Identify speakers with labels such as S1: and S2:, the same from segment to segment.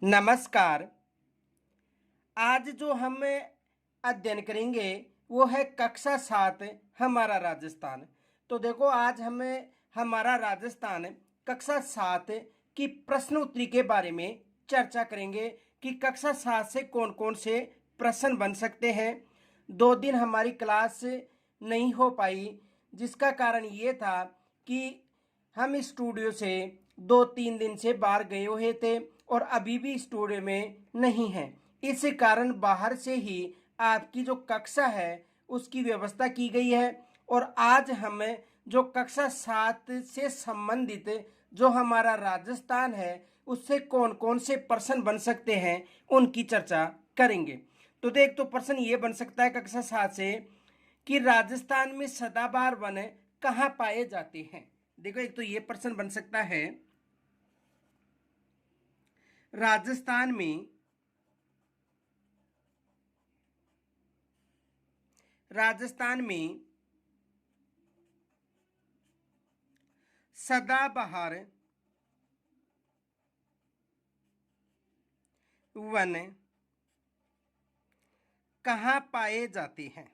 S1: नमस्कार। आज जो हम अध्ययन करेंगे वो है कक्षा 7 हमारा राजस्थान। तो देखो आज हमें हमारा राजस्थान कक्षा 7 की प्रश्न उत्तरी के बारे में चर्चा करेंगे कि कक्षा 7 से कौन कौन से प्रश्न बन सकते हैं। 2 दिन हमारी क्लास नहीं हो पाई, जिसका कारण ये था कि हम स्टूडियो से 2-3 दिन से बाहर गए हुए थे और अभी भी स्टूडियो में नहीं हैं। इस कारण बाहर से ही आपकी जो कक्षा है उसकी व्यवस्था की गई है। और आज हम जो कक्षा 7 से संबंधित जो हमारा राजस्थान है उससे कौन कौन से प्रश्न बन सकते हैं उनकी चर्चा करेंगे। तो देख, तो प्रश्न ये बन सकता है कक्षा 7 से कि राजस्थान में सदाबहार वन कहाँ पाए जाते हैं। देखो, एक तो ये प्रश्न बन सकता है राजस्थान में सदाबहार वन कहाँ पाए जाते हैं।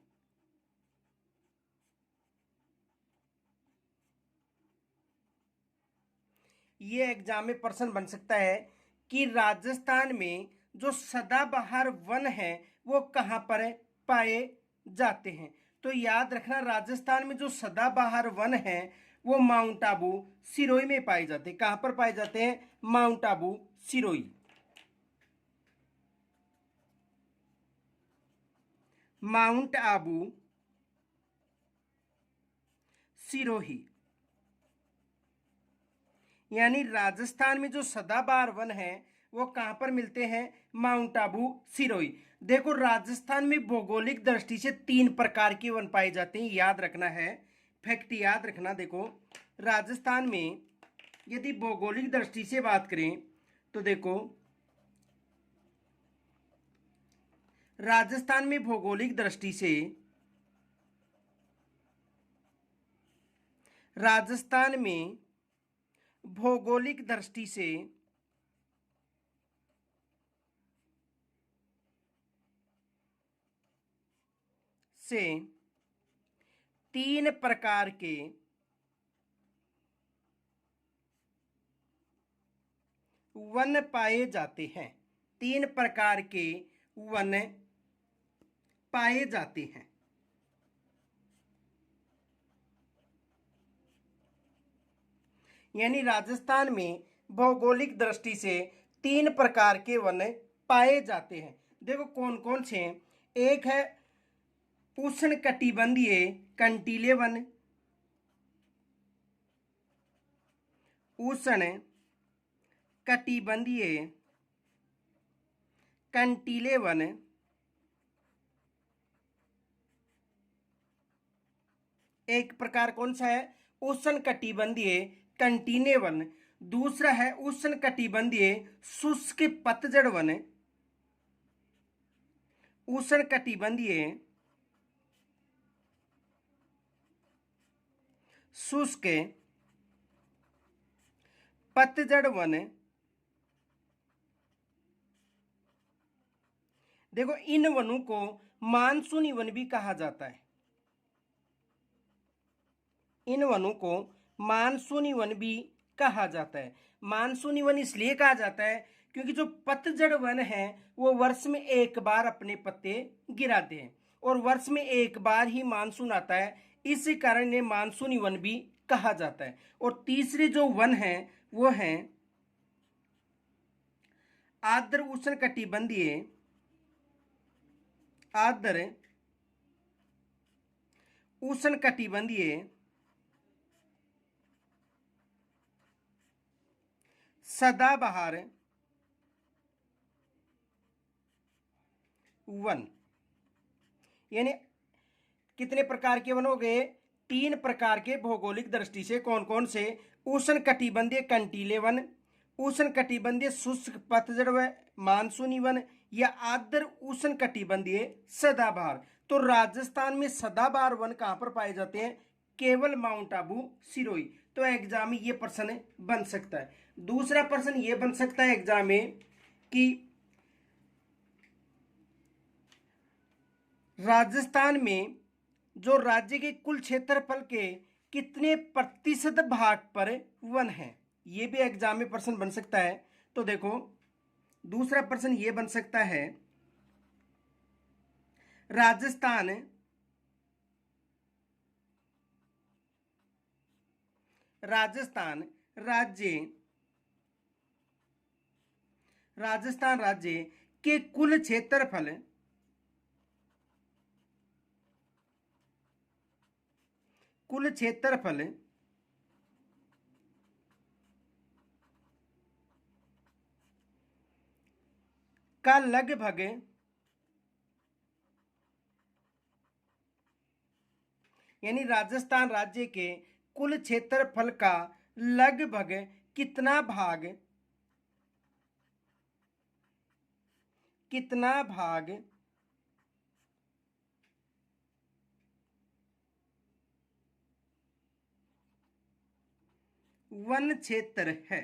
S1: ये एग्जाम में प्रश्न बन सकता है कि राजस्थान में जो सदाबहार वन है वो कहाँ पर पाए जाते हैं। तो याद रखना, राजस्थान में जो सदाबहार वन है वो माउंट आबू सिरोही में पाए जाते हैं। कहाँ पर पाए जाते हैं? माउंट आबू सिरोही। माउंट आबू सिरोही, यानी राजस्थान में जो सदाबहार वन है वो कहां पर मिलते हैं? माउंट आबू सिरोही। देखो, राजस्थान में भौगोलिक दृष्टि से 3 प्रकार के वन पाए जाते हैं, याद रखना है, फैक्ट याद रखना। देखो, राजस्थान में यदि भौगोलिक दृष्टि से बात करें तो देखो, राजस्थान में भौगोलिक दृष्टि से राजस्थान में भौगोलिक दृष्टि से 3 प्रकार के वन पाए जाते हैं। 3 प्रकार के वन पाए जाते हैं। यानी राजस्थान में भौगोलिक दृष्टि से 3 प्रकार के वन पाए जाते हैं। देखो कौन कौन से हैं। एक है उष्णकटिबंधीय कंटीले वन, उष्ण कटिबंधीय कंटीले वन, एक प्रकार कौन सा है? उष्ण कटिबंधीय कंटीले वन। दूसरा है उष्ण कटिबंधीय शुष्क पतझड़ वन, उष्ण कटिबंधीय शुष्क पतझड़ वन। देखो, इन वनों को मानसूनी वन भी कहा जाता है। इन वनों को मानसूनी वन भी कहा जाता है। मानसूनी वन इसलिए कहा जाता है क्योंकि जो पतझड़ वन है वो वर्ष में एक बार अपने पत्ते गिराते हैं और वर्ष में एक बार ही मानसून आता है, इसी कारण इन्हें मानसूनी वन भी कहा जाता है। और तीसरे जो वन है वो है आर्द्र उष्णकटिबंधीय आर्द्र उष्णकटिबंधीय सदाबहार वन। यानी कितने प्रकार के वन हो गए? 3 प्रकार के भौगोलिक दृष्टि से। कौन कौन से? उष्ण कटिबंधीय कंटीले वन, उष्ण कटिबंधीय शुष्क पतझड़ व मानसूनी वन, या आर्द्र उष्ण कटिबंधीय सदाबहार। तो राजस्थान में सदाबहार वन कहां पर पाए जाते हैं? केवल माउंट आबू सिरोही। तो एग्जाम में ये प्रश्न बन सकता है। दूसरा प्रश्न ये बन सकता है एग्जाम में कि राजस्थान में जो राज्य के कुल क्षेत्रफल के कितने प्रतिशत भाग पर वन है, ये भी एग्जाम में प्रश्न बन सकता है। तो देखो दूसरा प्रश्न ये बन सकता है, राजस्थान राज्य के कुल क्षेत्रफल का लगभग यानी राजस्थान राज्य के कुल क्षेत्रफल का लगभग कितना भाग वन क्षेत्र है।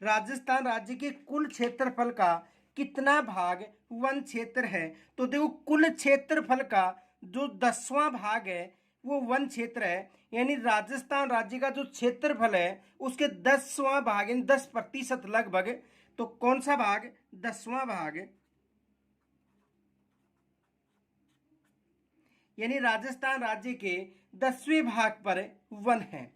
S1: राजस्थान राज्य के कुल क्षेत्रफल का कितना भाग वन क्षेत्र है। तो देखो कुल क्षेत्रफल का जो 10वां भाग है वो वन क्षेत्र है, यानी राजस्थान राज्य का जो क्षेत्रफल है उसके 10वां भाग यानी 10% लगभग। तो कौन सा भाग? 10वां भाग, यानी राजस्थान राज्य के 10वें भाग पर वन है।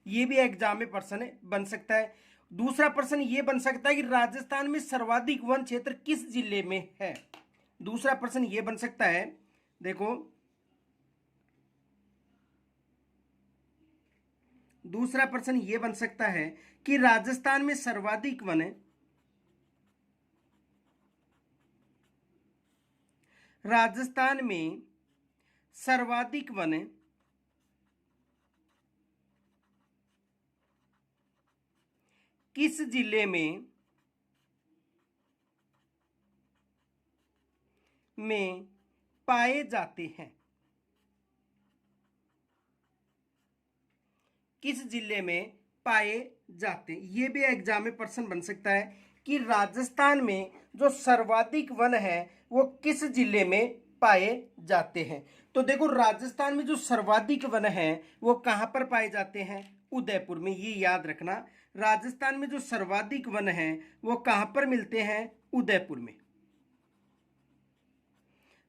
S1: ये भी एग्जाम में प्रश्न बन सकता है। दूसरा प्रश्न ये बन सकता है कि राजस्थान में सर्वाधिक वन क्षेत्र किस जिले में है। दूसरा प्रश्न ये बन सकता है, देखो दूसरा प्रश्न ये बन सकता है कि राजस्थान में सर्वाधिक वन किस जिले में पाए जाते हैं। किस जिले में पाए जाते हैं, ये भी एग्जाम में प्रश्न बन सकता है कि राजस्थान में जो सर्वाधिक वन है वो किस जिले में पाए जाते हैं। तो देखो राजस्थान में जो सर्वाधिक वन है वो कहां पर पाए जाते हैं? उदयपुर में। ये याद रखना, राजस्थान में जो सर्वाधिक वन है वो कहां पर मिलते हैं? उदयपुर में।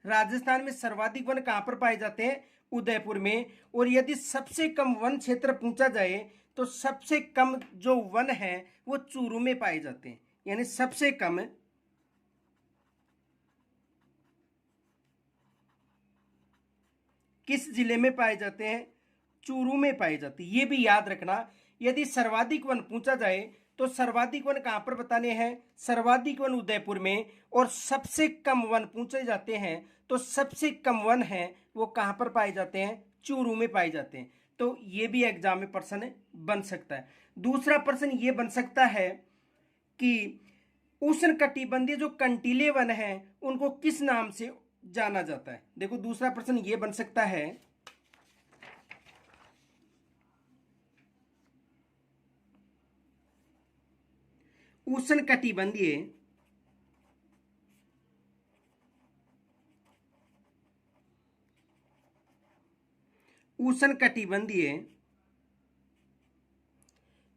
S1: राजस्थान में सर्वाधिक वन कहां पर पाए जाते हैं? उदयपुर में। और यदि सबसे कम वन क्षेत्र पूछा जाए तो सबसे कम जो वन है वो चूरू में पाए जाते हैं, यानी सबसे कम किस जिले में पाए जाते हैं? चूरू में पाए जाते हैं। ये भी याद रखना, यदि सर्वाधिक वन पूछा जाए तो सर्वाधिक वन कहां पर बताने हैं? सर्वाधिक वन उदयपुर में। और सबसे कम वन पूछे जाते हैं तो सबसे कम वन है वो कहां पर पाए जाते हैं? चूरू में पाए जाते हैं। तो ये भी एग्जाम में प्रश्न बन सकता है। दूसरा प्रश्न ये बन सकता है कि उष्णकटिबंधीय जो कंटीले वन हैं उनको किस नाम से जाना जाता है। देखो दूसरा प्रश्न ये बन सकता है, उष्णकटिबंधीय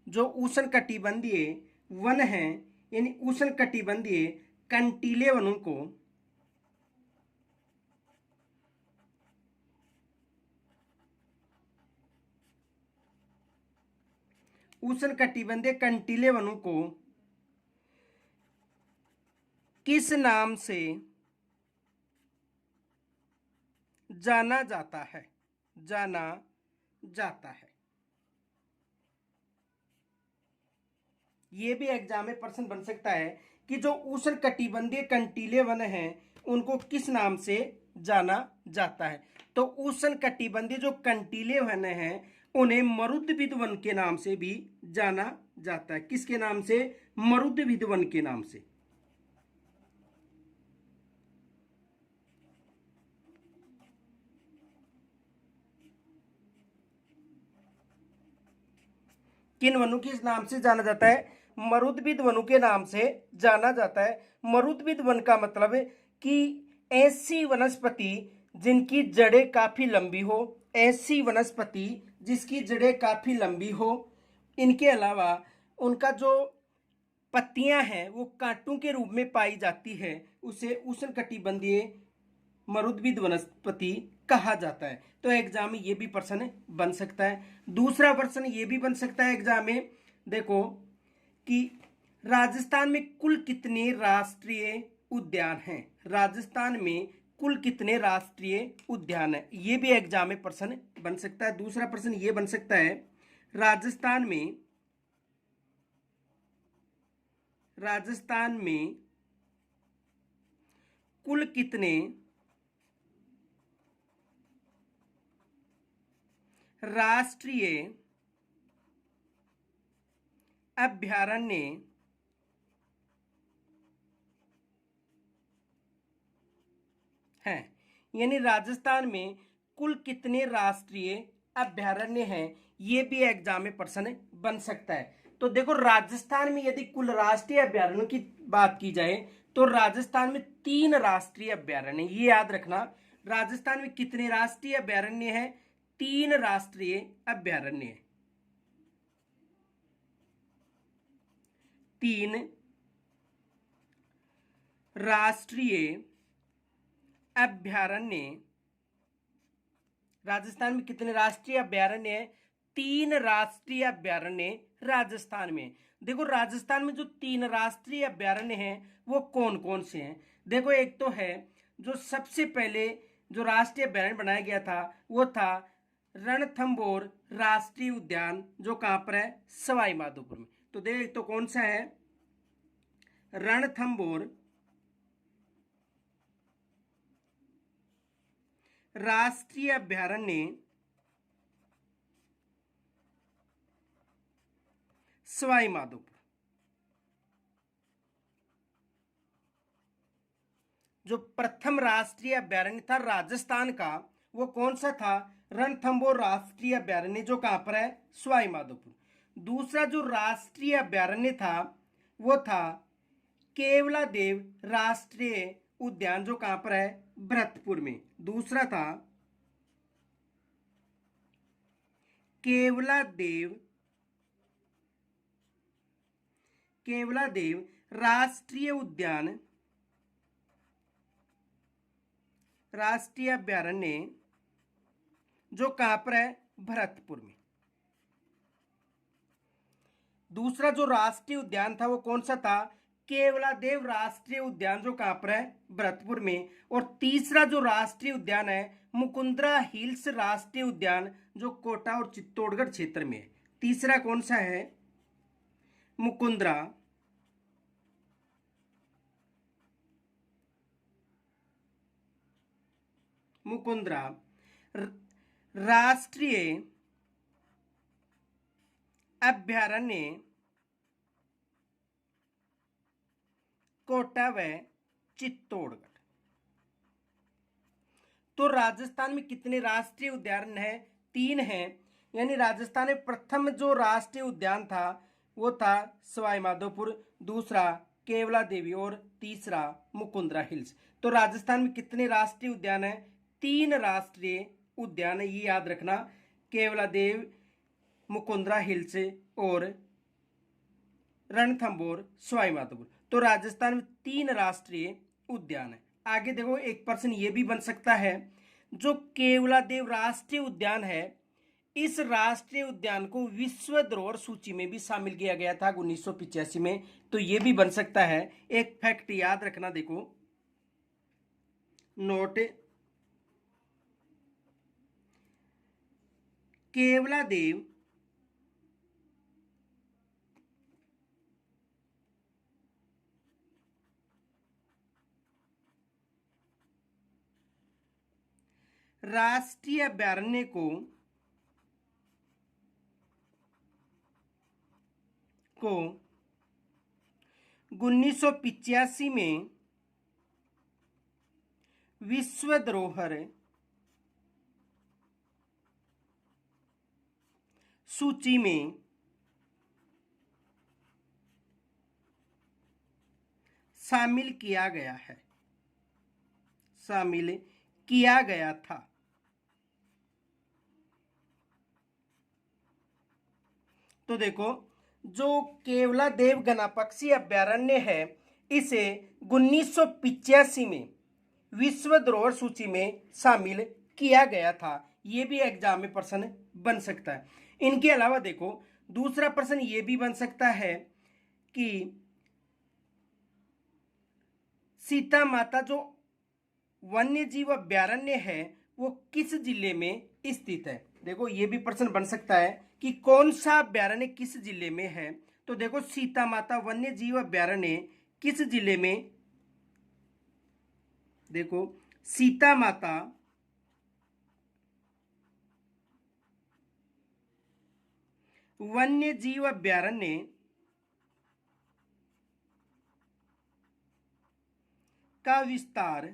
S1: जो उष्णकटिबंधीय वन हैं यानी उष्णकटिबंधीय कंटीले वनों को किस नाम से जाना जाता है? ये भी एग्जाम में प्रश्न बन सकता है कि जो उष्णकटिबंधीय कंटीले वन हैं उनको किस नाम से जाना जाता है। तो उष्णकटिबंधीय जो कंटीले वन हैं उन्हें मरुद्भिद वन के नाम से भी जाना जाता है। किसके नाम से? मरुद्भिद वन के नाम से। किन वनों के नाम से जाना जाता है? मरुद्भिद वनों के नाम से जाना जाता है। मरुद्भिद वन का मतलब है कि ऐसी वनस्पति जिनकी जड़ें काफी लंबी हो, ऐसी वनस्पति जिसकी जड़ें काफी लंबी हो। इनके अलावा उनका जो पत्तियां हैं वो कांटों के रूप में पाई जाती है, उसे उष्णकटिबंधीय मरुद्भिद वनस्पति कहा जाता है। तो एग्जाम में ये भी प्रश्न बन सकता है। दूसरा प्रश्न ये भी बन सकता है एग्जाम में, देखो कि राजस्थान में कुल कितने राष्ट्रीय उद्यान हैं। राजस्थान में कुल कितने राष्ट्रीय उद्यान है, ये भी एग्जाम में प्रश्न बन सकता है। दूसरा प्रश्न ये बन सकता है, राजस्थान में कुल कितने राष्ट्रीय अभयारण्य हैं। यानी राजस्थान में कुल कितने राष्ट्रीय अभयारण्य हैं, ये भी एग्जाम में प्रश्न बन सकता है। तो देखो राजस्थान में यदि कुल राष्ट्रीय अभयारण्यों की बात की जाए तो राजस्थान में 3 राष्ट्रीय अभयारण्य, ये याद रखना। राजस्थान में कितने राष्ट्रीय अभयारण्य हैं? 3 राष्ट्रीय अभयारण्य है। 3 राष्ट्रीय अभयारण्य। राजस्थान में कितने राष्ट्रीय अभयारण्य है? 3 राष्ट्रीय अभयारण्य राजस्थान में। देखो राजस्थान में जो 3 राष्ट्रीय अभयारण्य हैं वो कौन कौन से हैं? देखो एक तो है जो सबसे पहले जो राष्ट्रीय अभयारण्य बनाया गया था वो था रणथंभौर राष्ट्रीय उद्यान, जो कहां पर है? सवाई माधोपुर में। तो देख तो कौन सा है? रणथंभौर राष्ट्रीय अभयारण्य सवाई माधोपुर। जो प्रथम राष्ट्रीय अभयारण्य था राजस्थान का वो कौन सा था? रणथंभौर राष्ट्रीय अभयारण्य, जो कहां पर है? सवाई माधोपुर। दूसरा जो राष्ट्रीय अभयारण्य था वो था केवलादेव राष्ट्रीय उद्यान, जो कहां पर है? भरतपुर में। दूसरा था केवलादेव राष्ट्रीय उद्यान, राष्ट्रीय अभयारण्य, जो कहां पर है? भरतपुर में। दूसरा जो राष्ट्रीय उद्यान था वो कौन सा था? केवलादेव राष्ट्रीय उद्यान, जो कहां पर है? भरतपुर में। और तीसरा जो राष्ट्रीय उद्यान है मुकुंदरा हिल्स राष्ट्रीय उद्यान, जो कोटा और चित्तौड़गढ़ क्षेत्र में है। तीसरा कौन सा है? मुकुंदरा राष्ट्रीय अभयारण्य, कोटा व चित्तौड़गढ़। तो राजस्थान में कितने राष्ट्रीय उद्यान हैं? 3 हैं। यानी राजस्थान में प्रथम जो राष्ट्रीय उद्यान था वो था सवाई माधोपुर, दूसरा केवला देवी और तीसरा मुकुंदरा हिल्स। तो राजस्थान में कितने राष्ट्रीय उद्यान हैं? 3 राष्ट्रीय उद्यान है, ये याद रखना। केवला देव, मुकुंदरा हिल्स और रणथंभौर सवाई माधोपुर। तो राजस्थान में 3 राष्ट्रीय उद्यान है। आगे देखो एक प्रश्न ये भी बन सकता है, जो केवलादेव राष्ट्रीय उद्यान है इस राष्ट्रीय उद्यान को विश्व धरोहर सूची में भी शामिल किया गया था 1985 में। तो ये भी बन सकता है। एक फैक्ट याद रखना, देखो नोट, केवलादेव राष्ट्रीय अभयारण्य को 1985 में विश्व धरोहर सूची में शामिल किया गया है, शामिल किया गया था। तो देखो, जो केवलादेव घनापक्षी अभ्यारण्य है इसे 1985 में विश्व धरोहर सूची में शामिल किया गया था। ये भी एग्जाम में प्रश्न बन सकता है। इनके अलावा देखो, दूसरा प्रश्न ये भी बन सकता है कि सीता माता जो वन्य जीव अभ्यारण्य है वो किस जिले में स्थित है। देखो, ये भी प्रश्न बन सकता है कि कौन सा अभ्यारण्य किस जिले में है। तो देखो, सीता माता वन्य जीव अभ्यारण्य किस जिले में, देखो सीता माता वन्य जीव अभ्यारण्य का विस्तार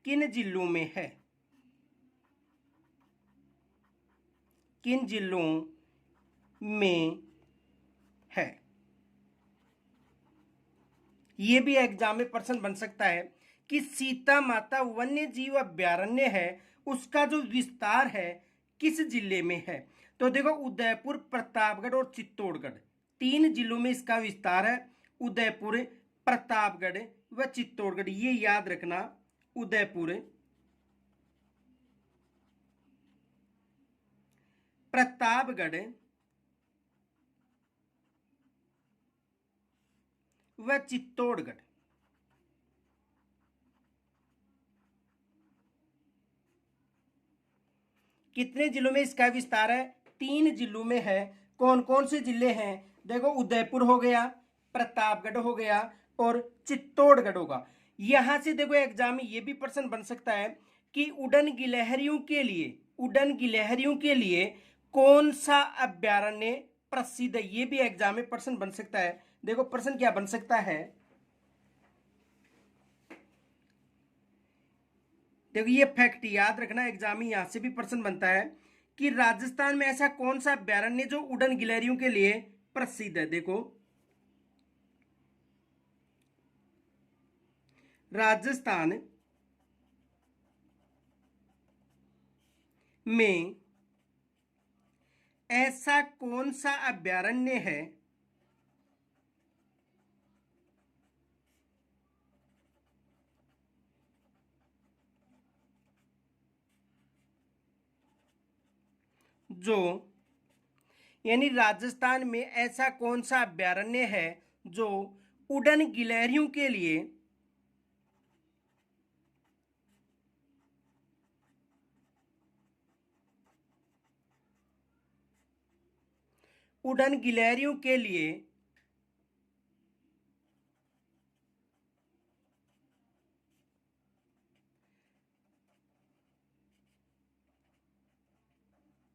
S1: किन जिलों में है, किन जिलों में है। ये भी एग्जाम में प्रश्न बन सकता है कि सीता माता वन्य जीव अभ्यारण्य है उसका जो विस्तार है किस जिले में है। तो देखो, उदयपुर, प्रतापगढ़ और चित्तौड़गढ़, 3 जिलों में इसका विस्तार है। उदयपुर, प्रतापगढ़ व चित्तौड़गढ़, ये याद रखना। उदयपुर, प्रतापगढ़ व चित्तौड़गढ़। कितने जिलों में इसका विस्तार है? 3 जिलों में है। कौन कौन से जिले हैं? देखो, उदयपुर हो गया, प्रतापगढ़ हो गया और चित्तौड़गढ़ होगा। यहां से देखो, एग्जाम में ये भी प्रश्न बन सकता है कि उड़न गिलहरियों के लिए, उड़न गिलहरियों के लिए कौन सा अभ्यारण्य प्रसिद्ध है। ये भी एग्जाम में प्रश्न बन सकता है। देखो, प्रश्न क्या बन सकता है, देखो ये फैक्ट याद रखना, एग्जाम में यहां से भी प्रश्न बनता है कि राजस्थान में ऐसा कौन सा अभ्यारण्य जो उड़न गिलहरियों के लिए प्रसिद्ध है। देखो, राजस्थान में ऐसा कौन सा अभ्यारण्य है जो, यानी राजस्थान में ऐसा कौन सा अभ्यारण्य है जो उड़न गिलहरियों के लिए उड़न गिलहरियों के लिए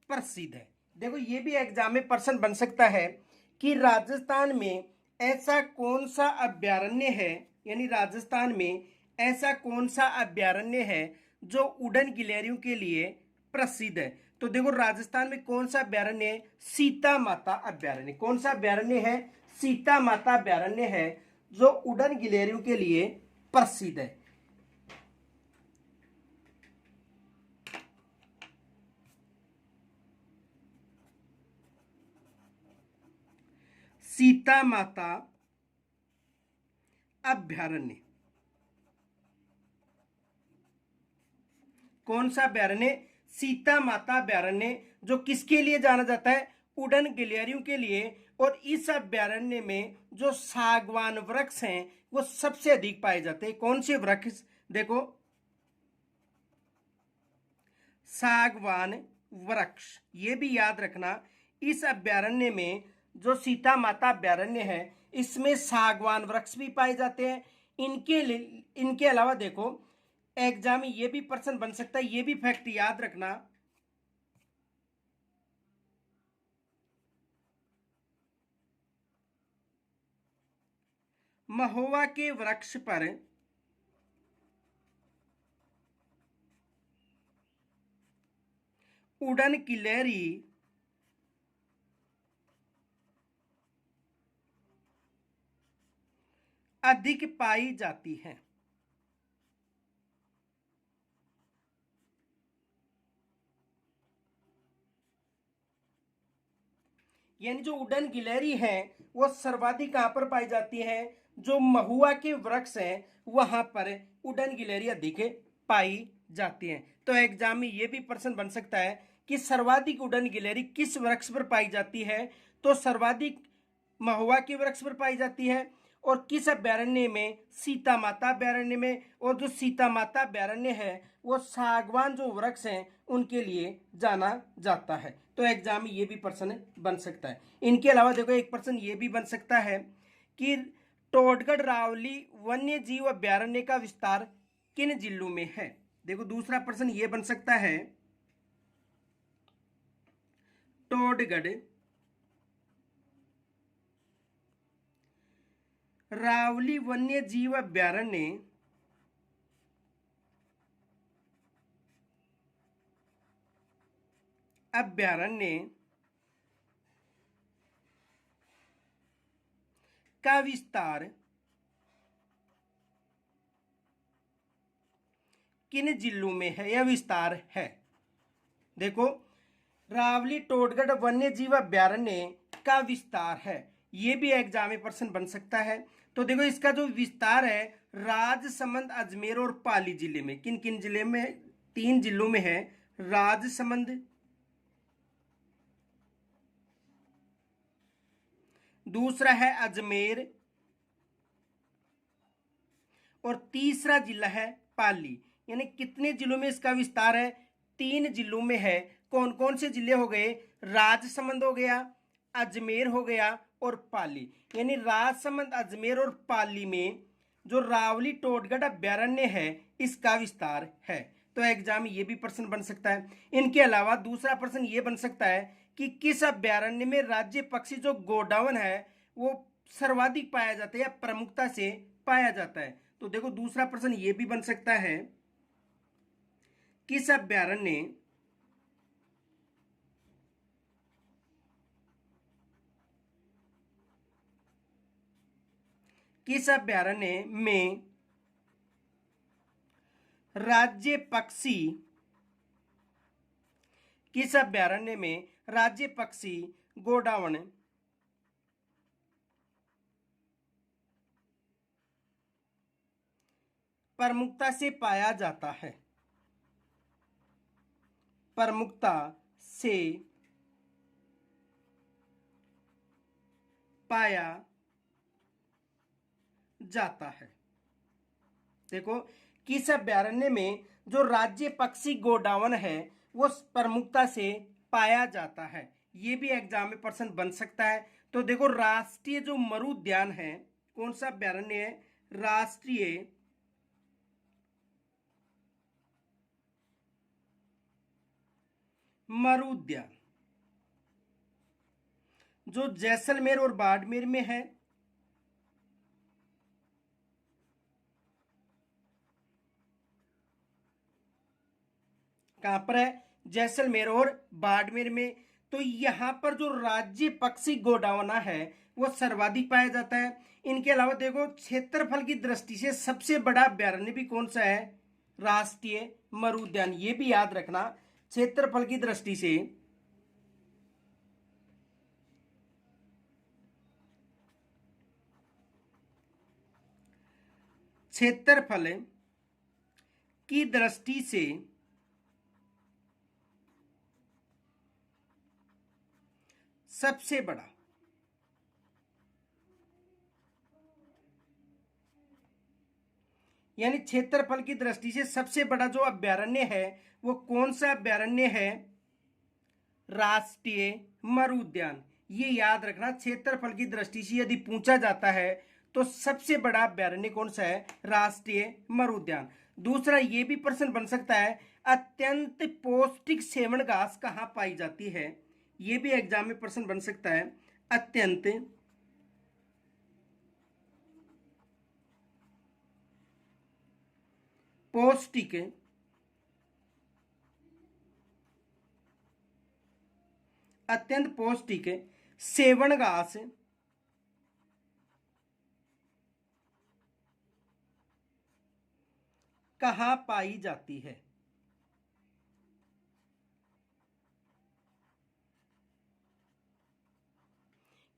S1: प्रसिद्ध है। देखो, ये भी एग्जाम में प्रश्न बन सकता है कि राजस्थान में ऐसा कौन सा अभ्यारण्य है, यानी राजस्थान में ऐसा कौन सा अभ्यारण्य है जो उड़न गिलहरियों के लिए प्रसिद्ध है। तो देखो, राजस्थान में कौन सा अभ्यारण्य है? सीता माता अभ्यारण्य। कौन सा अभ्यारण्य है? सीता माता अभ्यारण्य है जो उड़न गिलहरियों के लिए प्रसिद्ध है। सीता माता अभ्यारण्य, कौन सा अभ्यारण्य? सीता माता अभ्यारण्य, जो किसके लिए जाना जाता है? उड़न गिलहरियों के लिए। और इस अभ्यारण्य में जो सागवान वृक्ष हैं वो सबसे अधिक पाए जाते हैं। कौन से वृक्ष? देखो, सागवान वृक्ष, ये भी याद रखना। इस अभ्यारण्य में जो सीता माता अभ्यारण्य है इसमें सागवान वृक्ष भी पाए जाते हैं। इनके अलावा देखो, एग्जाम में ये भी प्रश्न बन सकता है, ये भी फैक्ट याद रखना। महुआ के वृक्ष पर उड़न गिलहरी अधिक पाई जाती है। यानी जो उड़न गिलहरी है वो सर्वाधिक कहां पर पाई जाती है, जो महुआ के वृक्ष हैं वहां पर उड़न गिलहरी अधिक पाई जाती है। तो एग्जाम में ये भी प्रश्न बन सकता है कि सर्वाधिक उड़न गिलहरी किस वृक्ष पर पाई जाती है, तो सर्वाधिक महुआ के वृक्ष पर पाई जाती है। और किस अभ्यारण्य में, सीता माता अभ्यारण्य में। और जो सीता माता अभ्यारण्य है वो सागवान जो वृक्ष हैं उनके लिए जाना जाता है। तो एग्जाम में ये भी प्रश्न बन सकता है। इनके अलावा देखो एक प्रश्न ये भी बन सकता है कि टोडगढ़ रावली वन्य जीव अभ्यारण्य का विस्तार किन जिलों में है। देखो दूसरा प्रश्न ये बन सकता है, टोडगढ़ रावली वन्य जीव अभ्यारण्य का विस्तार किन जिलों में है या विस्तार है। देखो रावली टोडगढ़ वन्य जीव अभ्यारण्य का विस्तार है, ये भी एग्जाम में प्रश्न बन सकता है। तो देखो इसका जो विस्तार है राजसमंद, अजमेर और पाली जिले में। किन किन जिले में, 3 जिलों में है, राजसमंद, दूसरा है अजमेर और तीसरा जिला है पाली। यानी कितने जिलों में इसका विस्तार है, 3 जिलों में है। कौन कौन से जिले हो गए, राजसमंद हो गया, अजमेर हो गया और पाली। यानी राजसमंद, अजमेर और पाली में जो रावली टोडगढ़ अभ्यारण्य है इसका विस्तार है। तो एग्जाम ये भी प्रश्न बन सकता है। इनके अलावा दूसरा प्रश्न ये बन सकता है कि किस अभ्यारण्य में राज्य पक्षी जो गोडावन है वो सर्वाधिक पाया जाता है या प्रमुखता से पाया जाता है। तो देखो दूसरा प्रश्न ये भी बन सकता है, किस अभ्यारण्य में राज्य पक्षी, किस अभ्यारण्य में राज्य पक्षी गोडावन प्रमुखता से पाया जाता है, प्रमुखता से पाया जाता है। देखो किस अभ्यारण्य में जो राज्य पक्षी गोडावन है वो प्रमुखता से पाया जाता है, ये भी एग्जाम में प्रश्न बन सकता है। तो देखो राष्ट्रीय जो मरु उद्यान है, कौन सा अभ्यारण्य है, राष्ट्रीय मरु उद्यान जो जैसलमेर और बाड़मेर में है। कहां पर है, जैसलमेर और बाड़मेर में। तो यहां पर जो राज्य पक्षी गोडावना है वो सर्वाधिक पाया जाता है। इनके अलावा देखो क्षेत्रफल की दृष्टि से सबसे बड़ा अभ्यारण्य भी कौन सा है, राष्ट्रीय मरु उद्यान, ये भी याद रखना। क्षेत्रफल की दृष्टि से क्षेत्रफल की दृष्टि से सबसे बड़ा, यानी क्षेत्रफल की दृष्टि से सबसे बड़ा जो अभ्यारण्य है वो कौन सा अभ्यारण्य है, राष्ट्रीय मरु उद्यान। ये याद रखना, क्षेत्रफल की दृष्टि से यदि पूछा जाता है तो सबसे बड़ा अभ्यारण्य कौन सा है, राष्ट्रीय मरु उद्यान। दूसरा ये भी प्रश्न बन सकता है, अत्यंत पौष्टिक सेवन घास कहाँ पाई जाती है, ये भी एग्जाम में प्रश्न बन सकता है। अत्यंत पौष्टिक सेवन घास कहाँ पाई जाती है।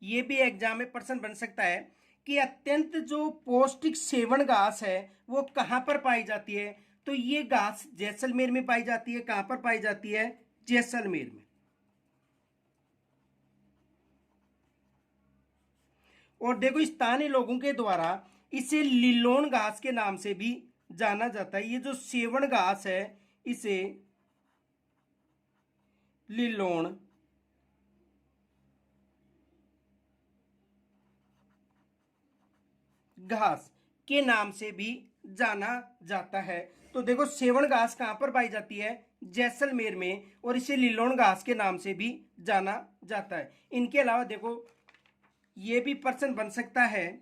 S1: ये भी एग्जाम में प्रश्न बन सकता है कि अत्यंत जो पौष्टिक सेवन घास है वो कहाँ पर पाई जाती है। तो ये घास जैसलमेर में पाई जाती है। कहाँ पर पाई जाती है? जैसलमेर में। और देखो स्थानीय लोगों के द्वारा इसे लिलोन घास के नाम से भी जाना जाता है। ये जो सेवन घास है इसे लिलोन घास के नाम से भी जाना जाता है। तो देखो सेवन घास कहां पर पाई जाती है? जैसलमेर में। और इसे लिलोन घास के नाम से भी जाना जाता है। इनके अलावा देखो ये भी प्रश्न बन सकता है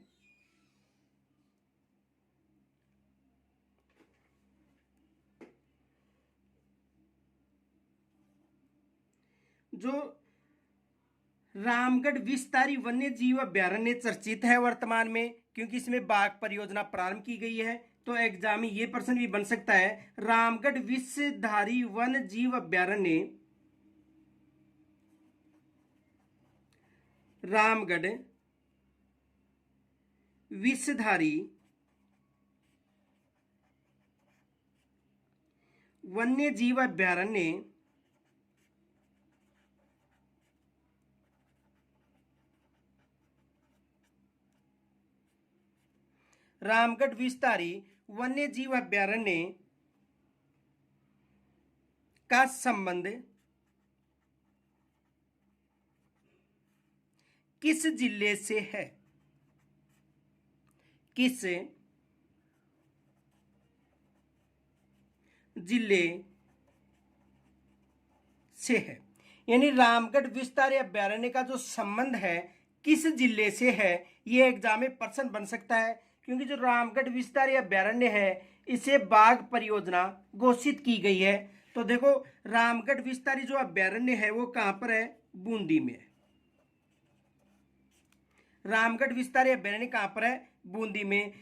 S1: जो रामगढ़ विस्तारी वन्य जीव अभ्यारण्य चर्चित है वर्तमान में, क्योंकि इसमें बाघ परियोजना प्रारंभ की गई है। तो एग्जाम में ये प्रश्न भी बन सकता है, रामगढ़ विषधारी वन्य जीव अभ्यारण्य, रामगढ़ विषधारी वन्य जीव अभ्यारण्य रामगढ़ विस्तारी वन्य जीव अभ्यारण्य का संबंध किस जिले से है? किस जिले से है? यानी रामगढ़ विस्तार अभ्यारण्य का जो संबंध है किस जिले से है, ये एग्जाम में प्रश्न बन सकता है। क्योंकि जो रामगढ़ विस्तार अभ्यारण्य है इसे बाघ परियोजना घोषित की गई है। तो देखो रामगढ़ विस्तारी जो अभ्यारण्य है वो कहां पर है? बूंदी में। रामगढ़ विस्तारी अभ्यारण्य कहां पर है? बूंदी में।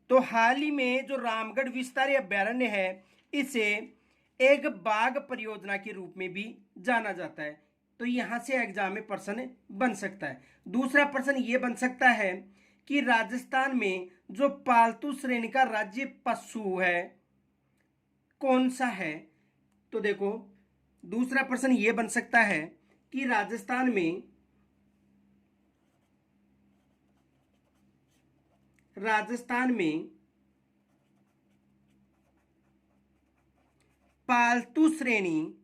S1: तो हाल ही में जो रामगढ़ विस्तारी अभ्यारण्य है इसे एक बाघ परियोजना के रूप में भी जाना जाता है। तो यहां से एग्जाम में प्रश्न बन सकता है। दूसरा प्रश्न ये बन सकता है कि राजस्थान में जो पालतू श्रेणी का राज्य पशु है कौन सा है? तो देखो दूसरा प्रश्न ये बन सकता है कि राजस्थान में पालतू श्रेणी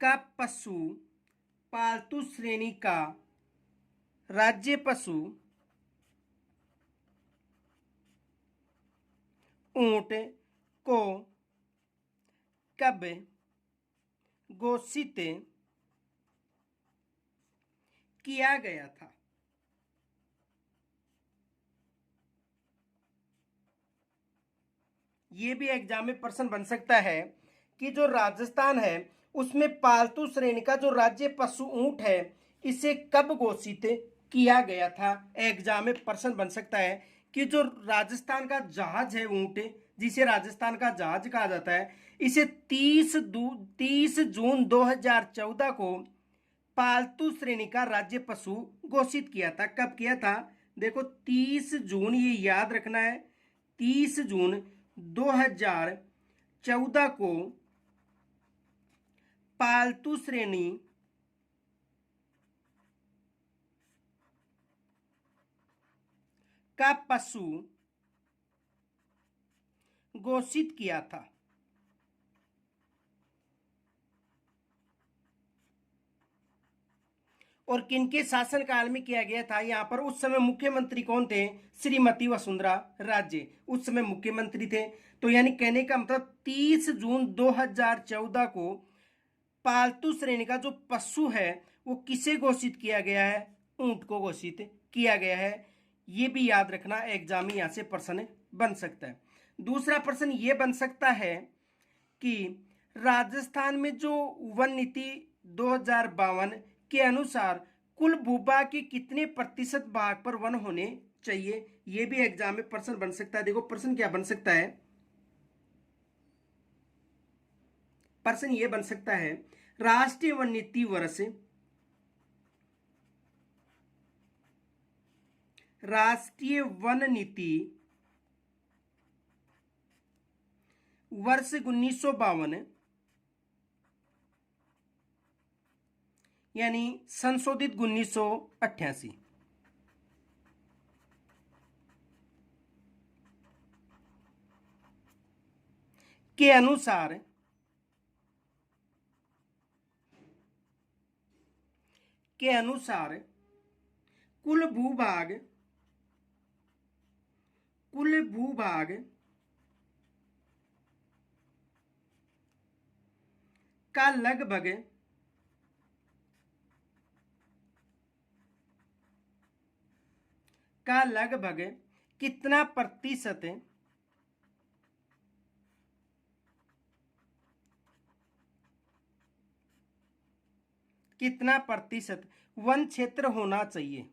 S1: का पशु, पालतू श्रेणी का राज्य पशु ऊंट को कब घोषित किया गया था? ये भी एग्जाम में प्रश्न बन सकता है कि जो राजस्थान है उसमें पालतू श्रेणी का जो राज्य पशु ऊंट है इसे कब घोषित किया गया था। एग्जाम में प्रश्न बन सकता है कि जो राजस्थान का जहाज है ऊंट, जिसे राजस्थान का जहाज कहा जाता है, इसे 30 जून 2014 को पालतू श्रेणी का राज्य पशु घोषित किया था। कब किया था? देखो 30 जून, ये याद रखना है, 30 जून 2014 को पालतू श्रेणी का पशु घोषित किया था। और किनके शासनकाल में किया गया था? यहाँ पर उस समय मुख्यमंत्री कौन थे? श्रीमती वसुंधरा राजे उस समय मुख्यमंत्री थे। तो यानी कहने का मतलब 30 जून 2014 को पालतू श्रेणी का जो पशु है वो किसे घोषित किया गया है? ऊंट को घोषित किया गया है। ये भी याद रखना, एग्जाम में यहां से प्रश्न बन सकता है। दूसरा प्रश्न ये बन सकता है कि राजस्थान में जो वन नीति 2052 के अनुसार कुल भूभाग के कितने प्रतिशत भाग पर वन होने चाहिए। ये भी एग्जाम में प्रश्न बन सकता है। देखो प्रश्न क्या बन सकता है, प्रश्न ये बन सकता है, राष्ट्रीय वन नीति वर्ष, राष्ट्रीय वन नीति वर्ष 1952 यानी संशोधित 1988 के अनुसार कुल भूभाग का लगभग कितना प्रतिशत वन क्षेत्र होना चाहिए।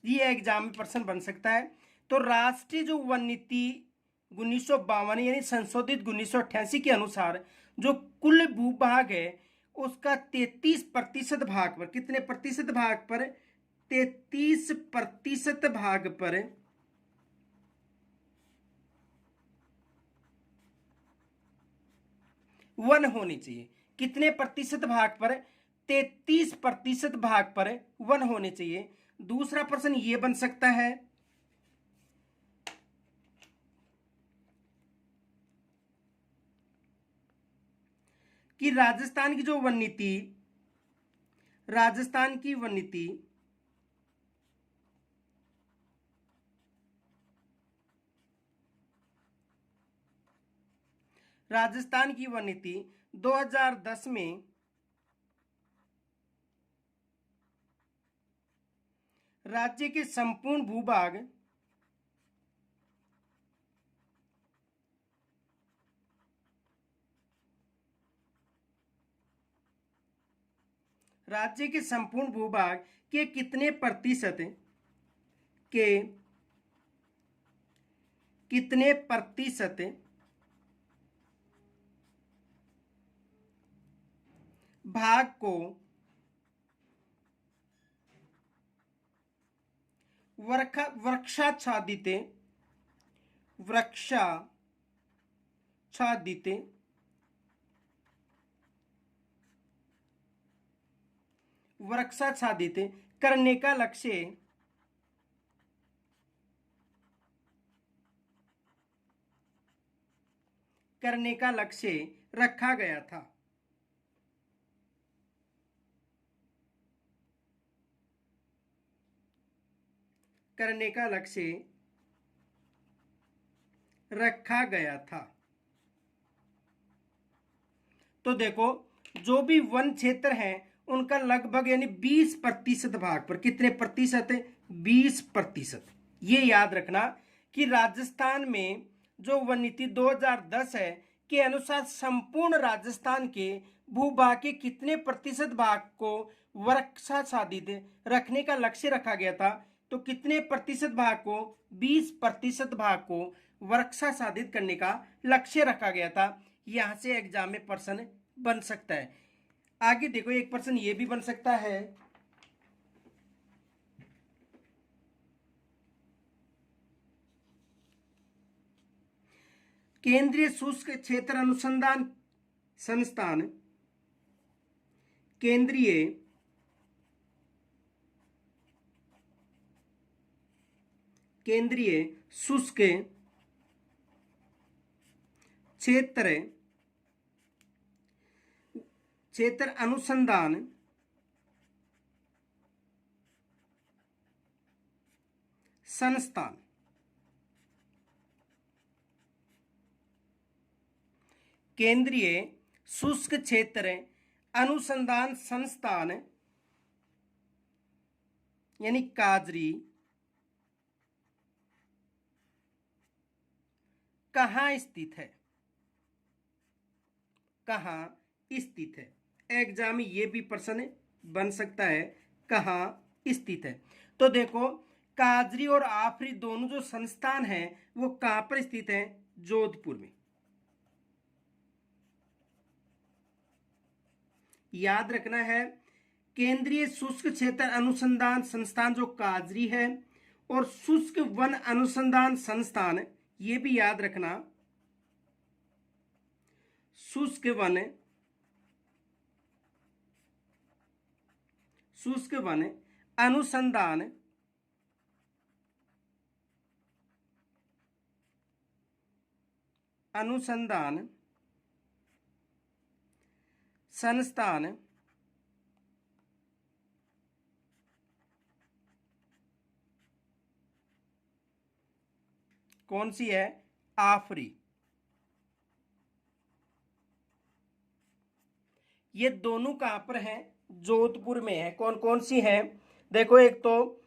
S1: ये एग्जाम में प्रश्न बन सकता है। तो राष्ट्रीय जो वन नीति 1952 यानी संशोधित 1988 के अनुसार जो कुल भूभाग है उसका 33% भाग पर, कितने प्रतिशत भाग पर, 33% भाग पर वन होनी चाहिए। कितने प्रतिशत भाग पर, 33% भाग पर वन होने चाहिए। दूसरा प्रश्न ये बन सकता है कि राजस्थान की जो वन नीति, राजस्थान की वन नीति राजस्थान की वन नीति 2010 में राज्य के संपूर्ण भूभाग के कितने प्रतिशत भाग को वृक्षाच्छादित करने का लक्ष्य रखा गया था। करने का लक्ष्य रखा गया था। तो देखो जो भी वन क्षेत्र हैं उनका लगभग यानी 20% भाग पर, कितने प्रतिशत, 20%। ये याद रखना कि राजस्थान में जो वन नीति 2010 है के अनुसार संपूर्ण राजस्थान के भूभाग के कितने प्रतिशत भाग को वृक्षाच्छादित रखने का लक्ष्य रखा गया था। तो कितने प्रतिशत भाग को, 20% भाग को वृक्षाच्छादित करने का लक्ष्य रखा गया था। यहां से एग्जाम में प्रश्न बन सकता है। आगे देखो एक प्रश्न ये भी बन सकता है, केंद्रीय शुष्क क्षेत्र अनुसंधान संस्थान, केंद्रीय शुष्क क्षेत्र अनुसंधान संस्थान, केंद्रीय शुष्क क्षेत्र अनुसंधान संस्थान यानी काजरी कहाँ स्थित है। कहाँ स्थित है। एग्जाम में ये भी प्रश्न बन सकता है, कहाँ स्थित है। तो देखो काजरी और आफरी दोनों जो संस्थान हैं वो कहाँ पर स्थित हैं, जोधपुर में। याद रखना है केंद्रीय शुष्क क्षेत्र अनुसंधान संस्थान जो काजरी है और शुष्क वन अनुसंधान संस्थान, ये भी याद रखना, शुष्क वन अनुसंधान संस्थान कौन सी है, आफरी। ये दोनों कहां पर हैं, जोधपुर में है। कौन कौन सी है, देखो एक तो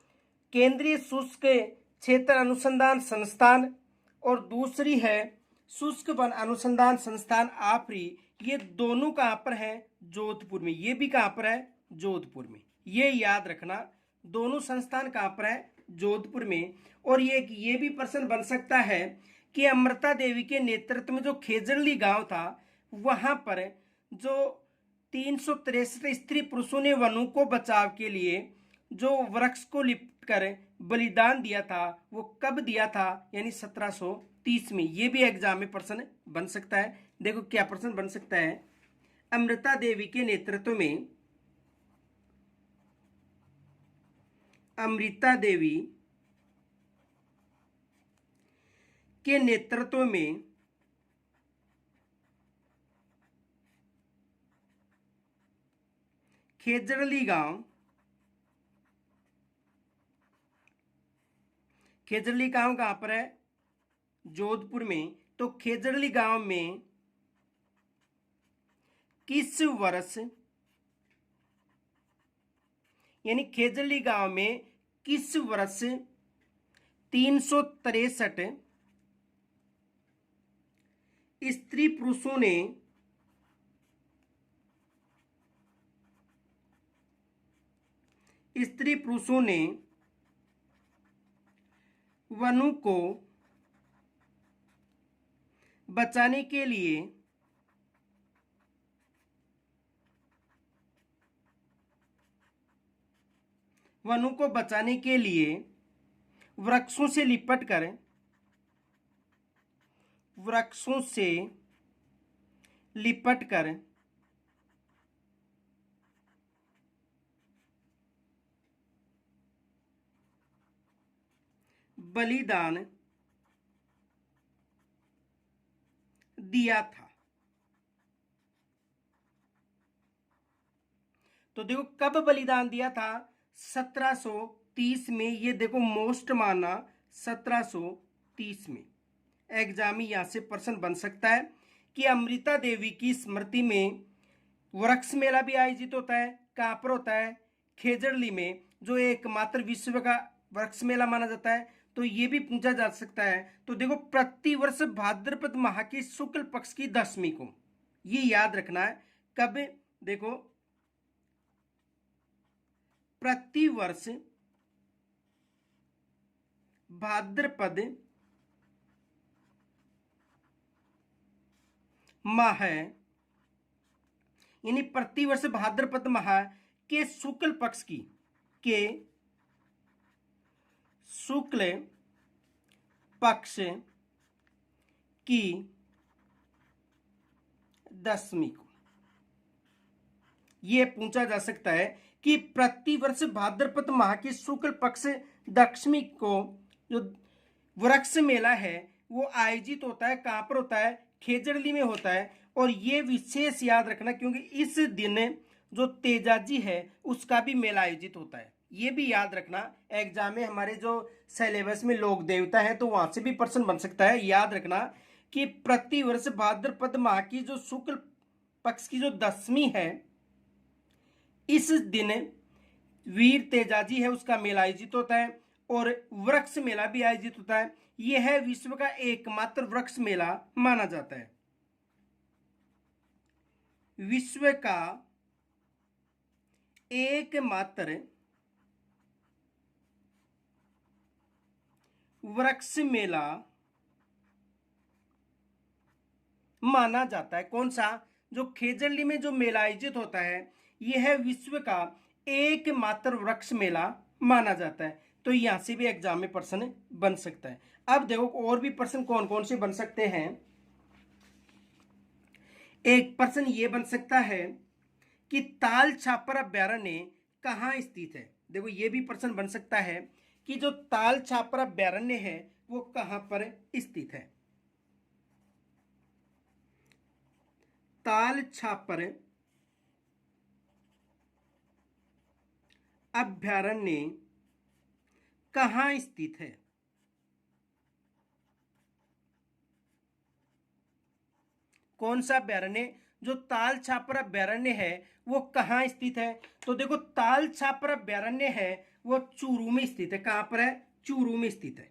S1: केंद्रीय शुष्क क्षेत्र अनुसंधान संस्थान और दूसरी है शुष्क वन अनुसंधान संस्थान आफरी। ये दोनों कहां पर है, जोधपुर में। ये भी कहां पर है, जोधपुर में। ये याद रखना, दोनों संस्थान कहां पर है, जोधपुर में। और ये भी प्रश्न बन सकता है कि अमृता देवी के नेतृत्व में जो खेजड़ली गांव था वहां पर जो 363 स्त्री पुरुषों ने वनों को बचाव के लिए जो वृक्ष को लिपट कर बलिदान दिया था वो कब दिया था, यानी 1730 में। ये भी एग्जाम में प्रश्न बन सकता है। देखो क्या प्रश्न बन सकता है, अमृता देवी के नेतृत्व में, अमृता देवी के नेतृत्व में खेजड़ली गांव कहां पर है, जोधपुर में। तो खेजड़ली गांव में किस वर्ष, यानी खेजड़ली गांव में किस वर्ष 363 स्त्री पुरुषों ने वनों को बचाने के लिए वृक्षों से लिपट कर बलिदान दिया था। तो देखो कब बलिदान दिया था, 1730 में। ये देखो मोस्ट माना 1730 में। एग्जाम में यहां से प्रश्न बन सकता है कि अमृता देवी की स्मृति में वृक्ष मेला भी आयोजित होता है। कहां पर होता है, खेजड़ली में, जो एकमात्र विश्व का वृक्ष मेला माना जाता है। तो ये भी पूछा जा सकता है। तो देखो प्रतिवर्ष भाद्रपद माह की शुक्ल पक्ष की 10वीं को, ये याद रखना है। कब, देखो प्रतिवर्ष भाद्रपद माह, यानी प्रतिवर्ष भाद्रपद माह के शुक्ल पक्ष की, शुक्ल पक्ष की 10वीं को यह पूछा जा सकता है कि प्रतिवर्ष भाद्रपद माह की शुक्ल पक्ष 10वीं को जो वृक्ष मेला है वो आयोजित होता है। कहां पर होता है, खेजड़ली में होता है। और ये विशेष याद रखना क्योंकि इस दिन जो तेजाजी है उसका भी मेला आयोजित होता है। ये भी याद रखना, एग्जाम में हमारे जो सिलेबस में लोक देवता है तो वहां से भी प्रश्न बन सकता है। याद रखना कि प्रतिवर्ष भाद्रपद माह की जो शुक्ल पक्ष की जो 10वीं है, इस दिन वीर तेजाजी है उसका मेला आयोजित होता है और वृक्ष मेला भी आयोजित होता है। यह है विश्व का एकमात्र वृक्ष मेला माना जाता है। विश्व का एकमात्र वृक्ष मेला माना जाता है। कौन सा? जो खेजड़ली में जो मेला आयोजित होता है यह है विश्व का एकमात्र वृक्ष मेला माना जाता है। तो यहां से भी एग्जाम में प्रश्न बन सकता है। अब देखो और भी प्रश्न कौन कौन से बन सकते हैं। एक प्रश्न ये बन सकता है कि ताल छापर अभ्यारण्य कहाँ स्थित है। देखो ये भी प्रश्न बन सकता है कि जो ताल छापर अभ्यारण्य है वो कहाँ पर स्थित है। ताल छापर अभ्यारण्य कहाँ स्थित है। कौन सा अभ्यारण्य? जो ताल छापर अभ्यारण्य है वो कहाँ स्थित है। तो देखो ताल छापर अभ्यारण्य है वो चूरू में स्थित है। कहां पर है? चूरू में स्थित है।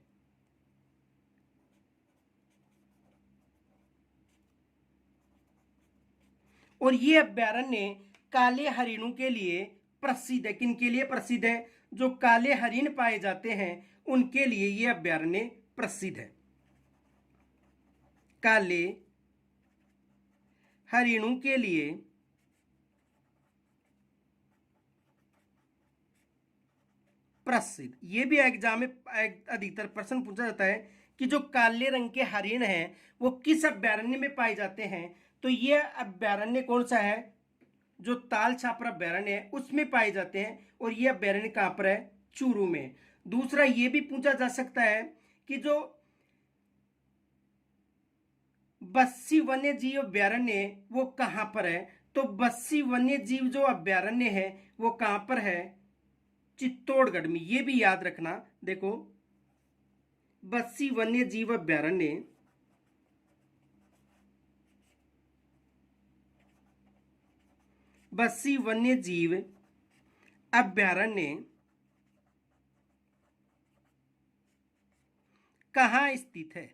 S1: और ये अभ्यारण्य काले हरिणों के लिए प्रसिद्ध है। किन के लिए प्रसिद्ध है? जो काले हरिण पाए जाते हैं उनके लिए ये अभ्यारण्य प्रसिद्ध है। काले हरिणों के लिए प्रसिद्ध। ये भी एग्जाम में अधिकतर प्रश्न पूछा जाता है कि जो काले रंग के हरिण हैं वो किस अभ्यारण्य में पाए जाते हैं। तो ये अभ्यारण्य कौन सा है? जो ताल छापर अभ्यारण्य है उसमें पाए जाते हैं। और ये अभ्यारण्य कहां पर है? चूरू में। दूसरा ये भी पूछा जा सकता है कि जो बस्सी वन्य जीव अभ्यारण्य वो कहां पर है। तो बस्सी वन्य जीव जो अभ्यारण्य है वो कहां पर है? चित्तौड़गढ़ में। ये भी याद रखना। देखो बस्सी वन्य जीव अभ्यारण्य बस्सी वन्य जीव अभ्यारण्य कहां स्थित है।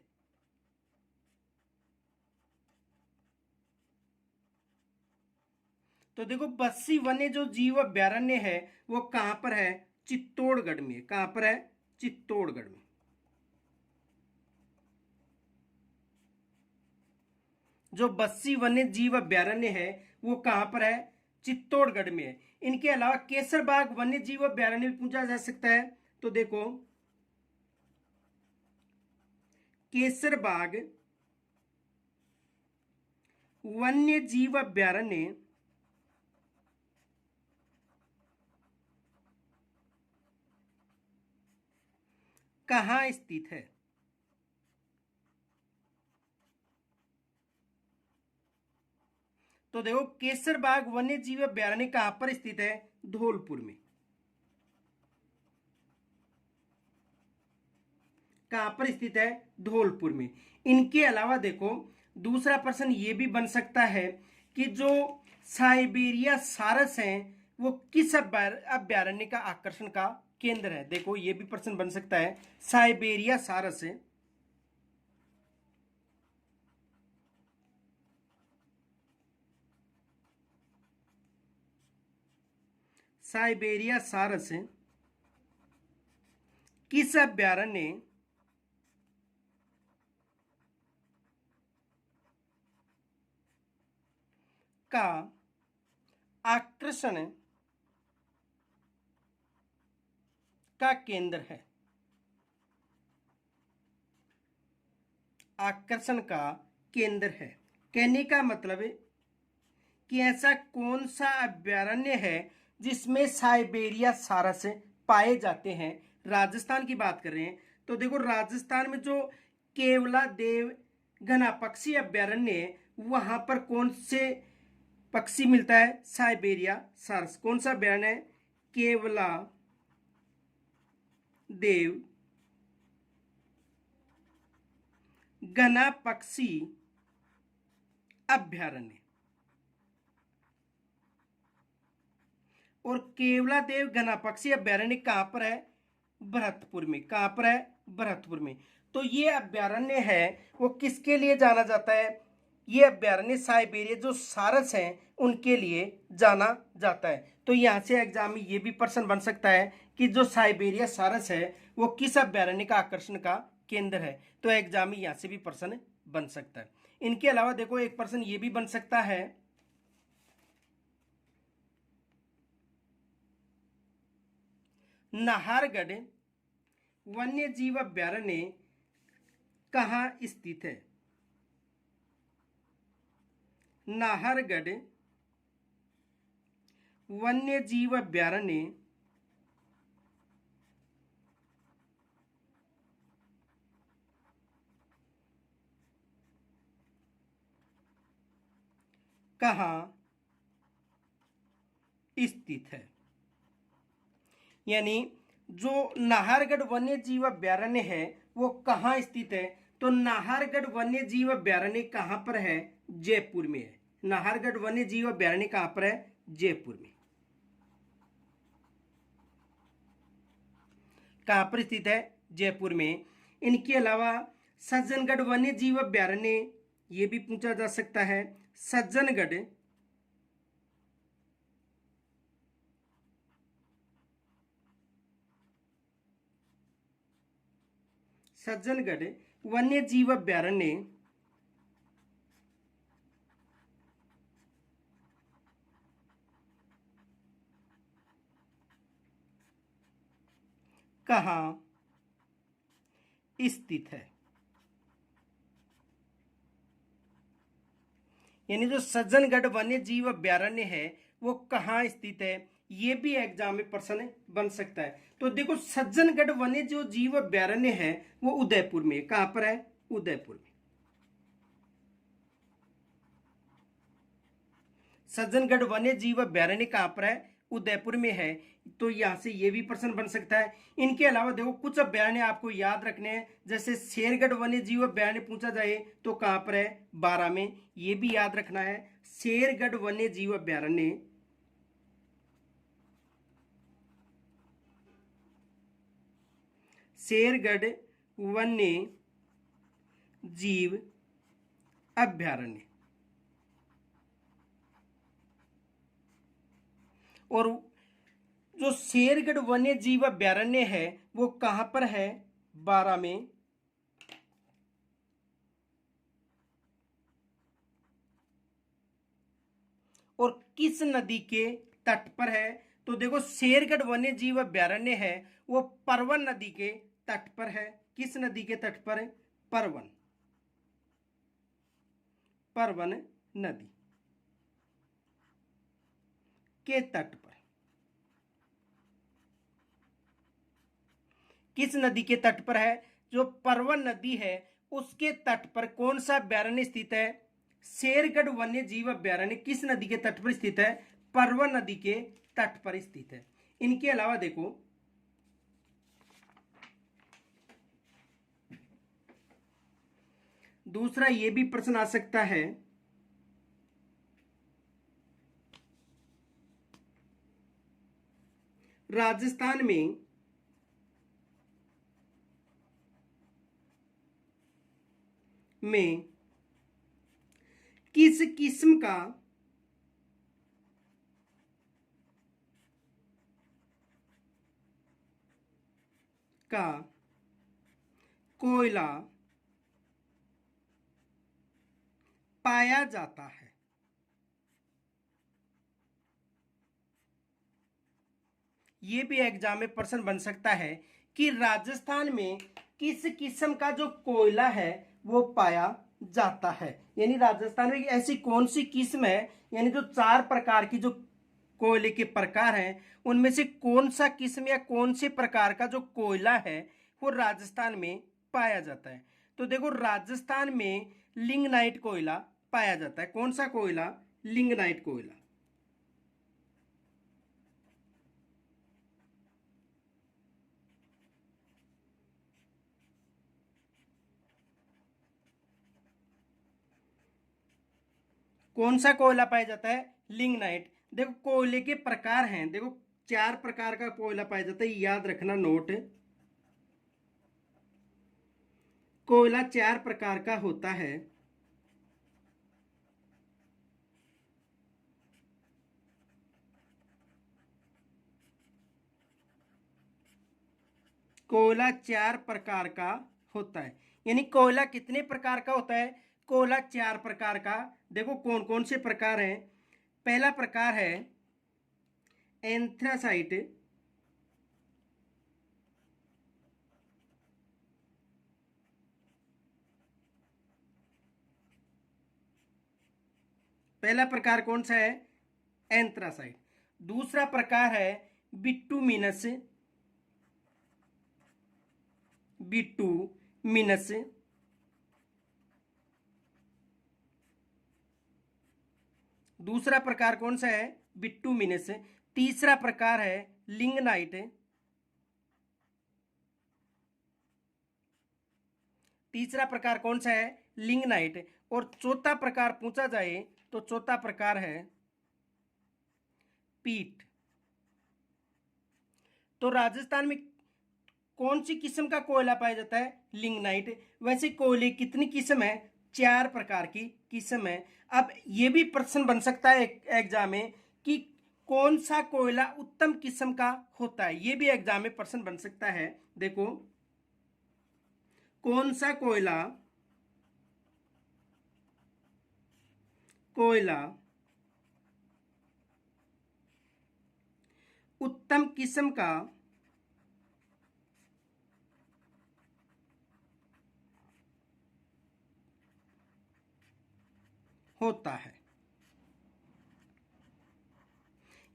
S1: तो देखो बस्सी वन्य जो जीव अभ्यारण्य है वो कहां पर है? चित्तौड़गढ़ में। कहां पर है? चित्तौड़गढ़ में। जो बस्सी वन्य जीव अभ्यारण्य है वो कहां पर है? चित्तौड़गढ़ में है। इनके अलावा केसरबाग वन्य जीव अभ्यारण्य भी पूछा जा सकता है। तो देखो केसरबाग वन्य जीव अभ्यारण्य कहां स्थित है। तो देखो केसरबाग वन्य जीव अभ्यारण्य कहां पर स्थित है? धौलपुर में। कहां पर स्थित है? धौलपुर में। इनके अलावा देखो दूसरा प्रश्न ये भी बन सकता है कि जो साइबेरिया सारस हैं वो किस अभ्यारण्य का आकर्षण का केंद्र है। देखो ये भी प्रश्न बन सकता है। साइबेरिया सारस है साइबेरिया सारस किस अभ्यारण्य का आकर्षण का केंद्र है। आकर्षण का केंद्र है। कहने का मतलब है कि ऐसा कौन सा अभ्यारण्य है जिसमें साइबेरिया सारस पाए जाते हैं। राजस्थान की बात कर रहे हैं तो देखो राजस्थान में जो केवला देव घना पक्षी अभ्यारण्य है वहां पर कौन से पक्षी मिलता है? साइबेरिया सारस। कौन सा अभ्यारण्य है? केवला देव घना पक्षी अभ्यारण्य। और केवला देव घना पक्षी अभ्यारण्य कहां पर है? भरतपुर में। कहां पर है? भरतपुर में। तो ये अभ्यारण्य है वो किसके लिए जाना जाता है? ये अभ्यारण्य साइबेरिया जो सारस हैं उनके लिए जाना जाता है। तो यहाँ से एग्जाम में ये भी प्रश्न बन सकता है कि जो साइबेरिया सारस है वो किस अभ्यारण्य का आकर्षण का केंद्र है। तो एग्जाम में यहाँ से भी प्रश्न बन सकता है। इनके अलावा देखो एक प्रश्न ये भी बन सकता है, नाहरगढ़ वन्य जीव अभ्यारण्य कहाँ स्थित है। नाहरगढ़ वन्य जीव अभ्यारण्य कहाँ स्थित है। यानी जो नाहरगढ़ वन्य जीव अभ्यारण्य है वो कहाँ स्थित है। तो नाहरगढ़ वन्य जीव अभ्यारण्य कहाँ पर है, जयपुर में है। नाहरगढ़ वन्य जीव अभ्यारण्य कहाँ पर है, जयपुर में। कहाँ पर स्थित है, जयपुर में। इनके अलावा सज्जनगढ़ वन्य जीव अभ्यारण्य ये भी पूछा जा सकता है। सज्जनगढ़ सज्जनगढ़ वन्य जीव अभ्यारण्य कहाँ स्थित है। यानी जो सज्जनगढ़ वन्य जीव अभ्यारण्य है वो कहाँ स्थित है, ये भी एग्जाम में प्रश्न बन सकता है। तो देखो सज्जनगढ़ वन्य जो जीव अभ्यारण्य है वो उदयपुर में। कहाँ पर है, उदयपुर में। सज्जनगढ़ वन्य जीव अभ्यारण्य कहाँ पर है, उदयपुर में है। तो यहां से ये भी प्रश्न बन सकता है। इनके अलावा देखो कुछ अभ्यारण्य आपको याद रखने हैं, जैसे शेरगढ़ वन्य जीव अभ्यारण्य पूछा जाए तो कहां पर है, 12 में। ये भी याद रखना है, शेरगढ़ वन्य जीव अभ्यारण्य शेरगढ़ वन्य जीव अभ्यारण्य। और जो शेरगढ़ वन्य जीव अभ्यारण्य है वो कहां पर है, 12 में। और किस नदी के तट पर है। तो देखो शेरगढ़ वन्य जीव अभ्यारण्य है वो परवन नदी के तट पर है। किस नदी के तट पर है, परवन, परवन नदी के तट पर। किस नदी के तट पर है, जो परवन नदी है उसके तट पर कौन सा अभ्यारण्य स्थित है, शेरगढ़ वन्य जीव अभ्यारण्य किस नदी के तट पर स्थित है, परवन नदी के तट पर स्थित है। इनके अलावा देखो दूसरा ये भी प्रश्न आ सकता है, राजस्थान में किस किस्म का कोयला पाया जाता है। ये भी एग्जाम में प्रश्न बन सकता है कि राजस्थान में किस किस्म का जो कोयला है वो पाया जाता है। यानी राजस्थान में ऐसी कौन सी किस्म है, यानी जो 4 प्रकार की जो कोयले के प्रकार हैं उनमें से कौन सा किस्म या कौन से प्रकार का जो कोयला है वो राजस्थान में पाया जाता है। तो देखो राजस्थान में लिंगनाइट कोयला पाया जाता है। कौन सा कोयला, लिंगनाइट कोयला। कौन सा कोयला पाया जाता है, लिंगनाइट। देखो कोयले के प्रकार हैं, देखो 4 प्रकार का कोयला पाया जाता है, याद रखना नोट। कोयला 4 प्रकार का होता है। कोयला 4 प्रकार का होता है। यानी कोयला कितने प्रकार का होता है? कोयला 4 प्रकार का। देखो कौन कौन से प्रकार हैं। पहला प्रकार है एंथ्रासाइट। पहला प्रकार कौन सा है? एंथ्रासाइट। दूसरा प्रकार है बिटुमिनस। बिटुमिनस। दूसरा प्रकार कौन सा है? बिटुमिनस। तीसरा प्रकार है लिग्नाइट। तीसरा प्रकार कौन सा है? लिग्नाइट। और चौथा प्रकार पूछा जाए तो चौथा प्रकार है पीट। तो राजस्थान में कौन सी किस्म का कोयला पाया जाता है? लिग्नाइट। वैसे कोयले कितनी किस्म है? 4 प्रकार की किस्म है। अब ये भी प्रश्न बन सकता है एग्जाम में कि कौन सा कोयला उत्तम किस्म का होता है। ये भी एग्जाम में प्रश्न बन सकता है। देखो कौन सा कोयला उत्तम किस्म का होता है।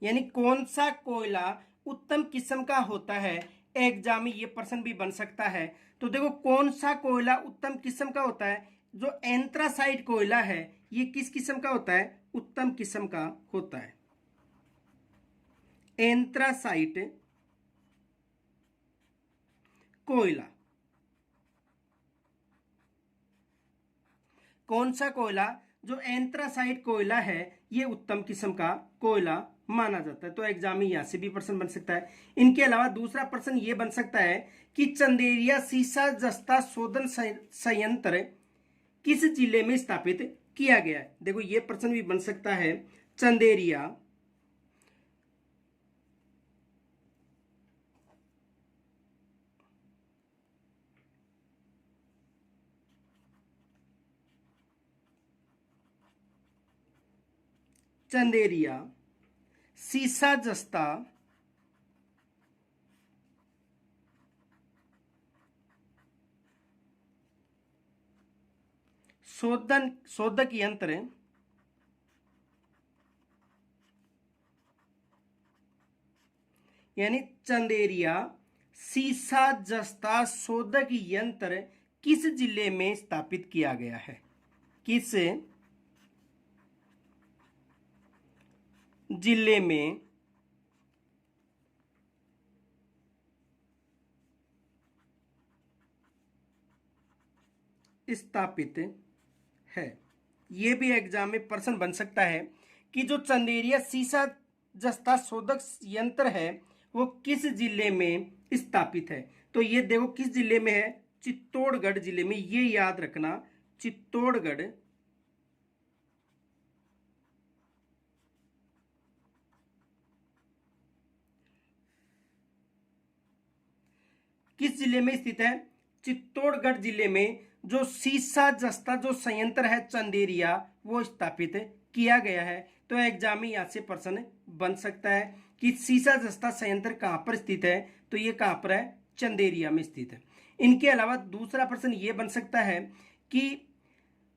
S1: यानी कौन सा कोयला उत्तम किस्म का होता है, एग्जाम में ये प्रश्न भी बन सकता है। तो देखो कौन सा कोयला उत्तम किस्म का होता है? जो एंथ्रासाइट कोयला है ये किस किस्म का होता है? उत्तम किस्म का होता है। एंथ्रासाइट कोयला। कौन सा कोयला? जो एंथ्रासाइट कोयला है ये उत्तम किस्म का कोयला माना जाता है। तो एग्जाम में यहां से भी प्रश्न बन सकता है। इनके अलावा दूसरा प्रश्न ये बन सकता है कि चंदेरिया सीसा जस्ता शोधन संयंत्र किस जिले में स्थापित किया गया है? देखो ये प्रश्न भी बन सकता है। चंदेरिया चंदेरिया सीसा जस्ता शोधक यंत्र यानी चंदेरिया सीसा जस्ता शोधक यंत्र किस जिले में स्थापित किया गया है? किस जिले में स्थापित है? यह भी एग्जाम में प्रश्न बन सकता है कि जो चंदेरिया सीसा जस्ता शोधक यंत्र है वो किस जिले में स्थापित है। तो ये देखो किस जिले में है? चित्तौड़गढ़ जिले में। ये याद रखना, चित्तौड़गढ़ किस जिले में स्थित है? चित्तौड़गढ़ जिले में जो सीसा जस्ता जो संयंत्र है चंदेरिया वो स्थापित किया गया है। तो एग्जाम में यहां से प्रश्न बन सकता है कि सीसा जस्ता संयंत्र कहां पर स्थित है? तो ये कहां पर है? चंदेरिया में स्थित है। इनके अलावा दूसरा प्रश्न ये बन सकता है कि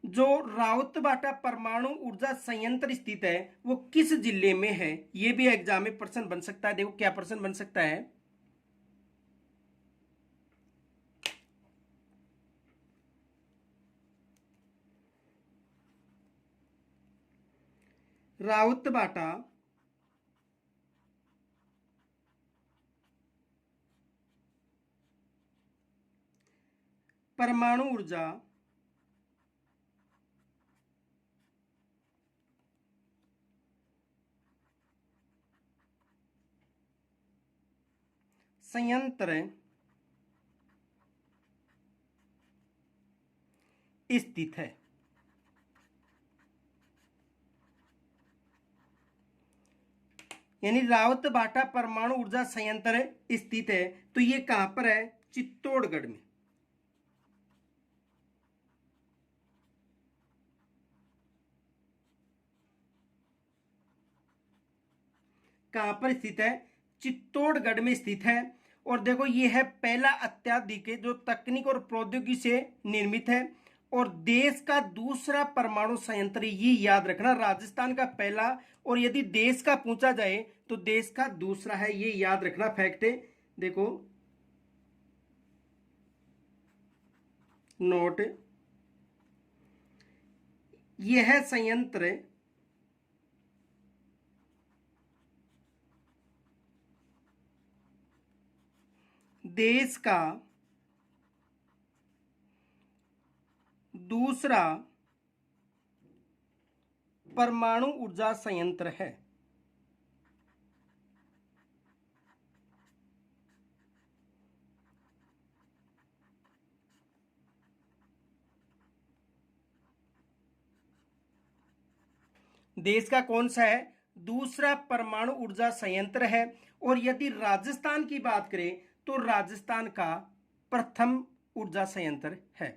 S1: जो राउतबाटा परमाणु ऊर्जा संयंत्र स्थित है वो किस जिले में है? ये भी एग्जाम में प्रश्न बन सकता है। देखो क्या प्रश्न बन सकता है। राउतबाटा परमाणु ऊर्जा संयंत्र स्थित है। यानी रावतबाटा परमाणु ऊर्जा संयंत्र स्थित है। तो ये कहां पर है? चित्तौड़गढ़ में। कहां पर स्थित है? चित्तौड़गढ़ में स्थित है। और देखो ये है पहला अत्याधुनिक जो तकनीक और प्रौद्योगिकी से निर्मित है और देश का दूसरा परमाणु संयंत्र, ये याद रखना, राजस्थान का पहला और यदि देश का पूछा जाए तो देश का दूसरा है, ये याद रखना फैक्ट है। देखो नोट, यह संयंत्र देश का दूसरा परमाणु ऊर्जा संयंत्र है। देश का कौन सा है? दूसरा परमाणु ऊर्जा संयंत्र है। और यदि राजस्थान की बात करें तो राजस्थान का प्रथम ऊर्जा संयंत्र है।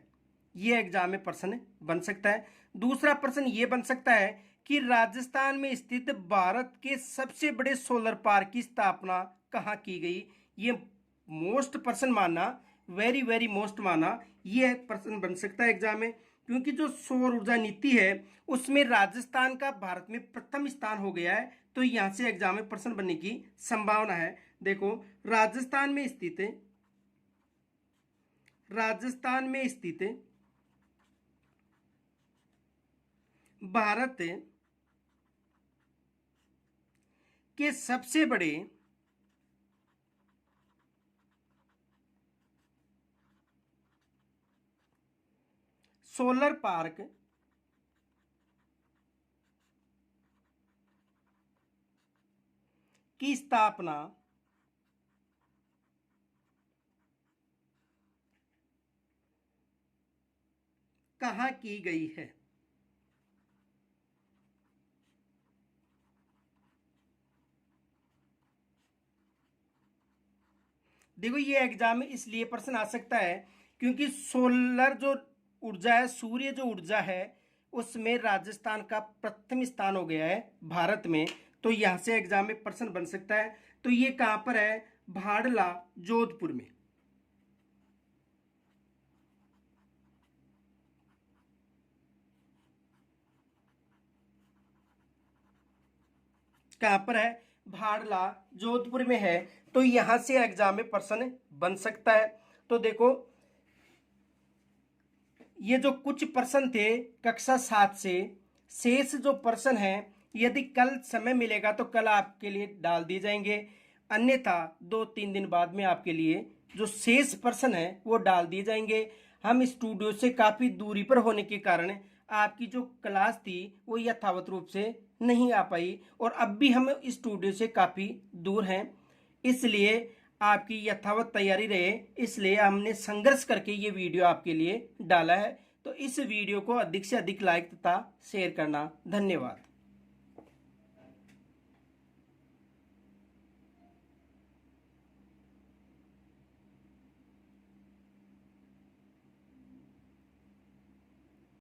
S1: यह एग्जाम में प्रश्न बन सकता है। दूसरा प्रश्न यह बन सकता है कि राजस्थान में स्थित भारत के सबसे बड़े सोलर पार्क की स्थापना कहां की गई? ये मोस्ट प्रश्न माना, वेरी वेरी मोस्ट माना, यह प्रश्न बन सकता है एग्जाम में, क्योंकि जो सौर ऊर्जा नीति है उसमें राजस्थान का भारत में प्रथम स्थान हो गया है, तो यहां से एग्जाम में प्रश्न बनने की संभावना है। देखो राजस्थान में स्थित भारत के सबसे बड़े सोलर पार्क की स्थापना कहां की गई है? देखो ये एग्जाम में इसलिए प्रश्न आ सकता है क्योंकि सोलर जो ऊर्जा है, सूर्य जो ऊर्जा है, उसमें राजस्थान का प्रथम स्थान हो गया है भारत में, तो यहां से एग्जाम में प्रश्न बन सकता है। तो ये कहां पर है? भाडला, जोधपुर में। कहां पर है? भाडला, जोधपुर में है। तो यहां से एग्जाम में प्रश्न बन सकता है। तो देखो ये जो कुछ प्रश्न थे कक्षा 7 से, शेष जो प्रश्न हैं यदि कल समय मिलेगा तो कल आपके लिए डाल दिए जाएंगे, अन्यथा 2-3 दिन बाद में आपके लिए जो शेष प्रश्न है वो डाल दिए जाएंगे। हम स्टूडियो से काफ़ी दूरी पर होने के कारण आपकी जो क्लास थी वो यथावत रूप से नहीं आ पाई और अब भी हम स्टूडियो से काफ़ी दूर हैं, इसलिए आपकी यथावत तैयारी रहे, इसलिए हमने संघर्ष करके ये वीडियो आपके लिए डाला है। तो इस वीडियो को अधिक से अधिक लाइक तथा शेयर करना। धन्यवाद।